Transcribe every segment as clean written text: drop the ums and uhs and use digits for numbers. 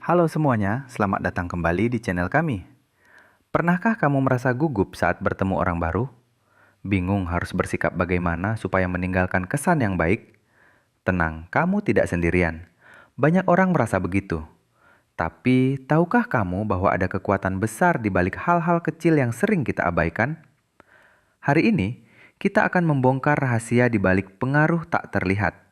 Halo semuanya, selamat datang kembali di channel kami. Pernahkah kamu merasa gugup saat bertemu orang baru? Bingung harus bersikap bagaimana supaya meninggalkan kesan yang baik? Tenang, kamu tidak sendirian. Banyak orang merasa begitu. Tapi, tahukah kamu bahwa ada kekuatan besar di balik hal-hal kecil yang sering kita abaikan? Hari ini, kita akan membongkar rahasia di balik pengaruh tak terlihat,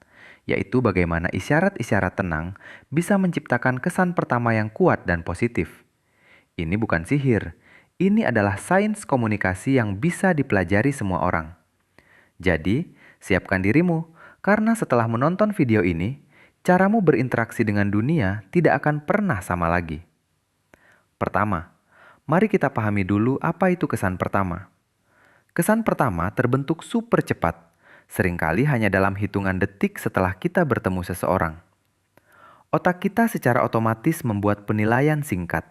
yaitu bagaimana isyarat-isyarat tenang bisa menciptakan kesan pertama yang kuat dan positif. Ini bukan sihir, ini adalah sains komunikasi yang bisa dipelajari semua orang. Jadi, siapkan dirimu, karena setelah menonton video ini, caramu berinteraksi dengan dunia tidak akan pernah sama lagi. Pertama, mari kita pahami dulu apa itu kesan pertama. Kesan pertama terbentuk super cepat, seringkali hanya dalam hitungan detik setelah kita bertemu seseorang. Otak kita secara otomatis membuat penilaian singkat.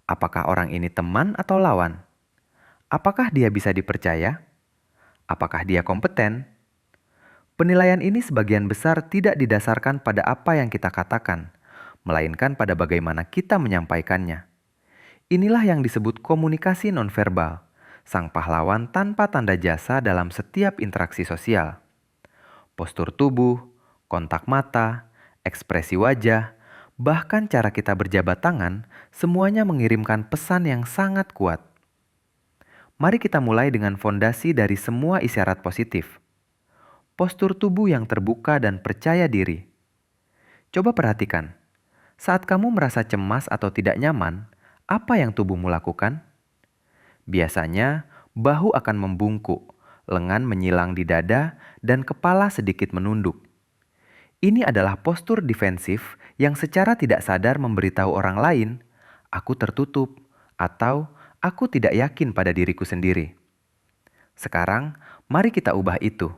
Apakah orang ini teman atau lawan? Apakah dia bisa dipercaya? Apakah dia kompeten? Penilaian ini sebagian besar tidak didasarkan pada apa yang kita katakan, melainkan pada bagaimana kita menyampaikannya. Inilah yang disebut komunikasi nonverbal, sang pahlawan tanpa tanda jasa dalam setiap interaksi sosial. Postur tubuh, kontak mata, ekspresi wajah, bahkan cara kita berjabat tangan, semuanya mengirimkan pesan yang sangat kuat. Mari kita mulai dengan fondasi dari semua isyarat positif. Postur tubuh yang terbuka dan percaya diri. Coba perhatikan, saat kamu merasa cemas atau tidak nyaman, apa yang tubuhmu lakukan? Biasanya, bahu akan membungkuk, lengan menyilang di dada, dan kepala sedikit menunduk. Ini adalah postur defensif yang secara tidak sadar memberitahu orang lain, "Aku tertutup," atau "Aku tidak yakin pada diriku sendiri." Sekarang, mari kita ubah itu.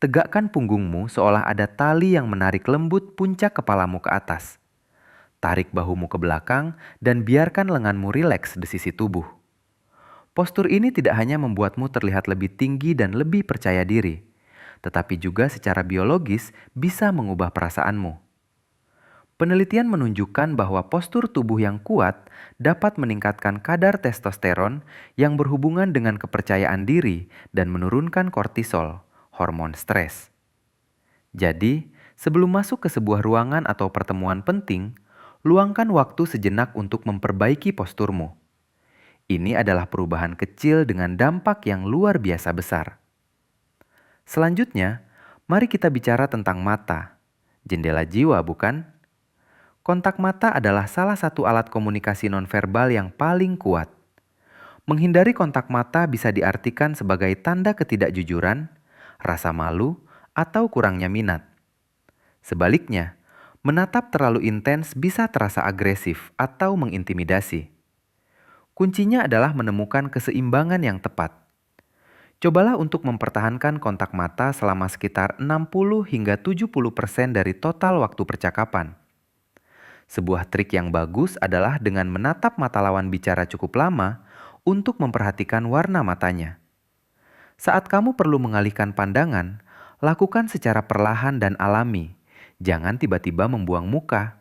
Tegakkan punggungmu seolah ada tali yang menarik lembut puncak kepalamu ke atas. Tarik bahumu ke belakang dan biarkan lenganmu rileks di sisi tubuh. Postur ini tidak hanya membuatmu terlihat lebih tinggi dan lebih percaya diri, tetapi juga secara biologis bisa mengubah perasaanmu. Penelitian menunjukkan bahwa postur tubuh yang kuat dapat meningkatkan kadar testosteron yang berhubungan dengan kepercayaan diri dan menurunkan kortisol, hormon stres. Jadi, sebelum masuk ke sebuah ruangan atau pertemuan penting, luangkan waktu sejenak untuk memperbaiki posturmu. Ini adalah perubahan kecil dengan dampak yang luar biasa besar. Selanjutnya, mari kita bicara tentang mata. Jendela jiwa, bukan? Kontak mata adalah salah satu alat komunikasi nonverbal yang paling kuat. Menghindari kontak mata bisa diartikan sebagai tanda ketidakjujuran, rasa malu, atau kurangnya minat. Sebaliknya, menatap terlalu intens bisa terasa agresif atau mengintimidasi. Kuncinya adalah menemukan keseimbangan yang tepat. Cobalah untuk mempertahankan kontak mata selama sekitar 60 hingga 70% dari total waktu percakapan. Sebuah trik yang bagus adalah dengan menatap mata lawan bicara cukup lama untuk memperhatikan warna matanya. Saat kamu perlu mengalihkan pandangan, lakukan secara perlahan dan alami. Jangan tiba-tiba membuang muka.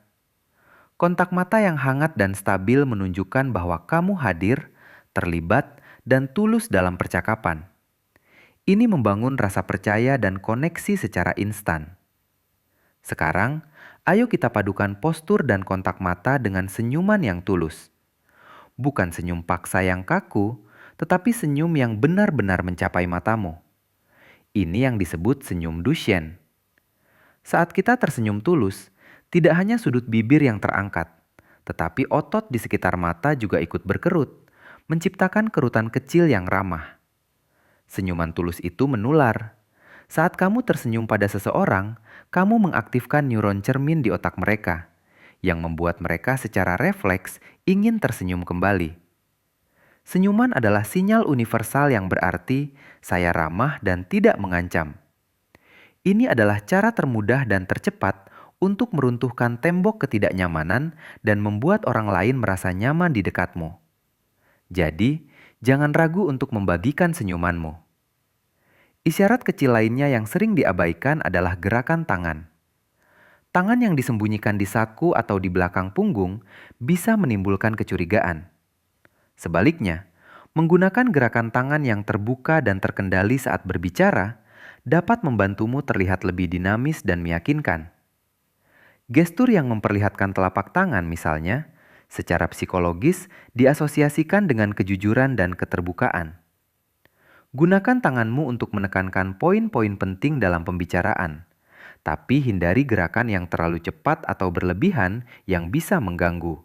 Kontak mata yang hangat dan stabil menunjukkan bahwa kamu hadir, terlibat, dan tulus dalam percakapan. Ini membangun rasa percaya dan koneksi secara instan. Sekarang, ayo kita padukan postur dan kontak mata dengan senyuman yang tulus. Bukan senyum paksa yang kaku, tetapi senyum yang benar-benar mencapai matamu. Ini yang disebut senyum Duchenne. Saat kita tersenyum tulus, tidak hanya sudut bibir yang terangkat, tetapi otot di sekitar mata juga ikut berkerut, menciptakan kerutan kecil yang ramah. Senyuman tulus itu menular. Saat kamu tersenyum pada seseorang, kamu mengaktifkan neuron cermin di otak mereka, yang membuat mereka secara refleks ingin tersenyum kembali. Senyuman adalah sinyal universal yang berarti saya ramah dan tidak mengancam. Ini adalah cara termudah dan tercepat untuk meruntuhkan tembok ketidaknyamanan dan membuat orang lain merasa nyaman di dekatmu. Jadi, jangan ragu untuk membagikan senyumanmu. Isyarat kecil lainnya yang sering diabaikan adalah gerakan tangan. Tangan yang disembunyikan di saku atau di belakang punggung bisa menimbulkan kecurigaan. Sebaliknya, menggunakan gerakan tangan yang terbuka dan terkendali saat berbicara dapat membantumu terlihat lebih dinamis dan meyakinkan. Gestur yang memperlihatkan telapak tangan misalnya, secara psikologis diasosiasikan dengan kejujuran dan keterbukaan. Gunakan tanganmu untuk menekankan poin-poin penting dalam pembicaraan, tapi hindari gerakan yang terlalu cepat atau berlebihan yang bisa mengganggu.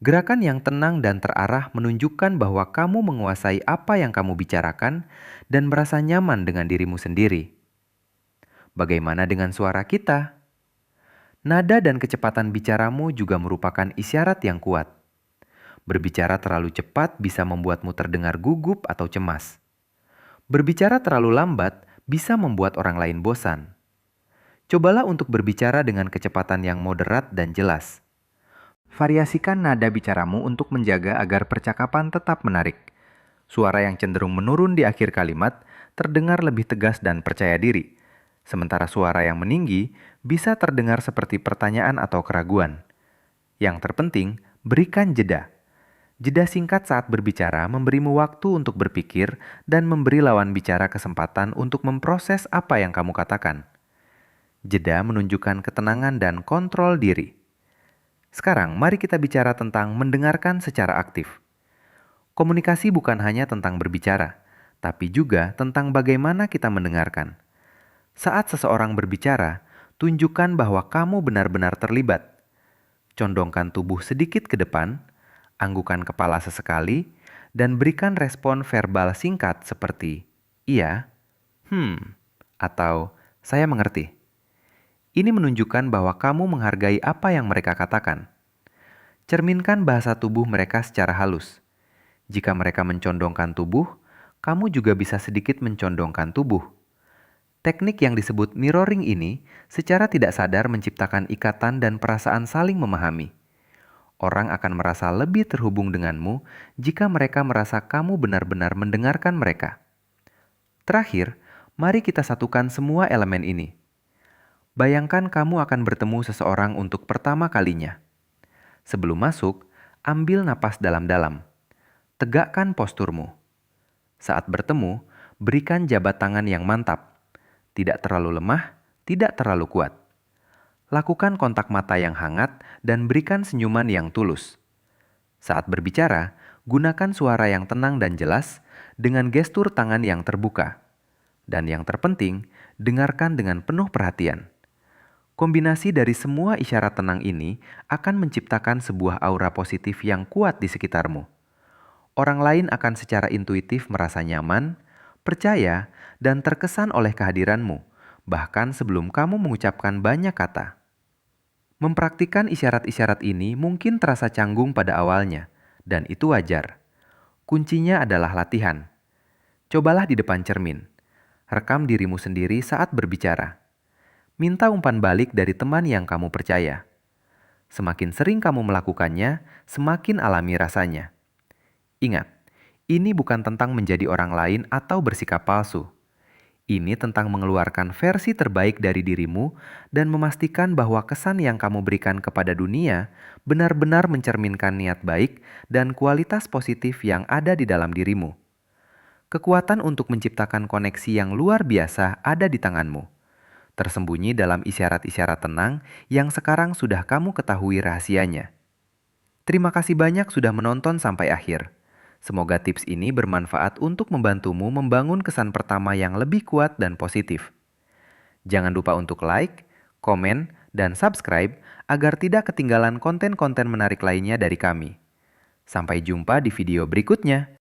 Gerakan yang tenang dan terarah menunjukkan bahwa kamu menguasai apa yang kamu bicarakan dan merasa nyaman dengan dirimu sendiri. Bagaimana dengan suara kita? Nada dan kecepatan bicaramu juga merupakan isyarat yang kuat. Berbicara terlalu cepat bisa membuatmu terdengar gugup atau cemas. Berbicara terlalu lambat bisa membuat orang lain bosan. Cobalah untuk berbicara dengan kecepatan yang moderat dan jelas. Variasikan nada bicaramu untuk menjaga agar percakapan tetap menarik. Suara yang cenderung menurun di akhir kalimat terdengar lebih tegas dan percaya diri. Sementara suara yang meninggi bisa terdengar seperti pertanyaan atau keraguan. Yang terpenting, berikan jeda. Jeda singkat saat berbicara memberimu waktu untuk berpikir dan memberi lawan bicara kesempatan untuk memproses apa yang kamu katakan. Jeda menunjukkan ketenangan dan kontrol diri. Sekarang, mari kita bicara tentang mendengarkan secara aktif. Komunikasi bukan hanya tentang berbicara, tapi juga tentang bagaimana kita mendengarkan. Saat seseorang berbicara, tunjukkan bahwa kamu benar-benar terlibat. Condongkan tubuh sedikit ke depan, anggukan kepala sesekali, dan berikan respon verbal singkat seperti iya, atau saya mengerti. Ini menunjukkan bahwa kamu menghargai apa yang mereka katakan. Cerminkan bahasa tubuh mereka secara halus. Jika mereka mencondongkan tubuh, kamu juga bisa sedikit mencondongkan tubuh. Teknik yang disebut mirroring ini secara tidak sadar menciptakan ikatan dan perasaan saling memahami. Orang akan merasa lebih terhubung denganmu jika mereka merasa kamu benar-benar mendengarkan mereka. Terakhir, mari kita satukan semua elemen ini. Bayangkan kamu akan bertemu seseorang untuk pertama kalinya. Sebelum masuk, ambil napas dalam-dalam. Tegakkan posturmu. Saat bertemu, berikan jabat tangan yang mantap. Tidak terlalu lemah, tidak terlalu kuat. Lakukan kontak mata yang hangat dan berikan senyuman yang tulus. Saat berbicara, gunakan suara yang tenang dan jelas dengan gestur tangan yang terbuka. Dan yang terpenting, dengarkan dengan penuh perhatian. Kombinasi dari semua isyarat tenang ini akan menciptakan sebuah aura positif yang kuat di sekitarmu. Orang lain akan secara intuitif merasa nyaman, percaya, dan terkesan oleh kehadiranmu, bahkan sebelum kamu mengucapkan banyak kata. Mempraktikkan isyarat-isyarat ini mungkin terasa canggung pada awalnya, dan itu wajar. Kuncinya adalah latihan. Cobalah di depan cermin. Rekam dirimu sendiri saat berbicara. Minta umpan balik dari teman yang kamu percaya. Semakin sering kamu melakukannya, semakin alami rasanya. Ingat, ini bukan tentang menjadi orang lain atau bersikap palsu. Ini tentang mengeluarkan versi terbaik dari dirimu dan memastikan bahwa kesan yang kamu berikan kepada dunia benar-benar mencerminkan niat baik dan kualitas positif yang ada di dalam dirimu. Kekuatan untuk menciptakan koneksi yang luar biasa ada di tanganmu, tersembunyi dalam isyarat-isyarat tenang yang sekarang sudah kamu ketahui rahasianya. Terima kasih banyak sudah menonton sampai akhir. Semoga tips ini bermanfaat untuk membantumu membangun kesan pertama yang lebih kuat dan positif. Jangan lupa untuk like, komen, dan subscribe agar tidak ketinggalan konten-konten menarik lainnya dari kami. Sampai jumpa di video berikutnya.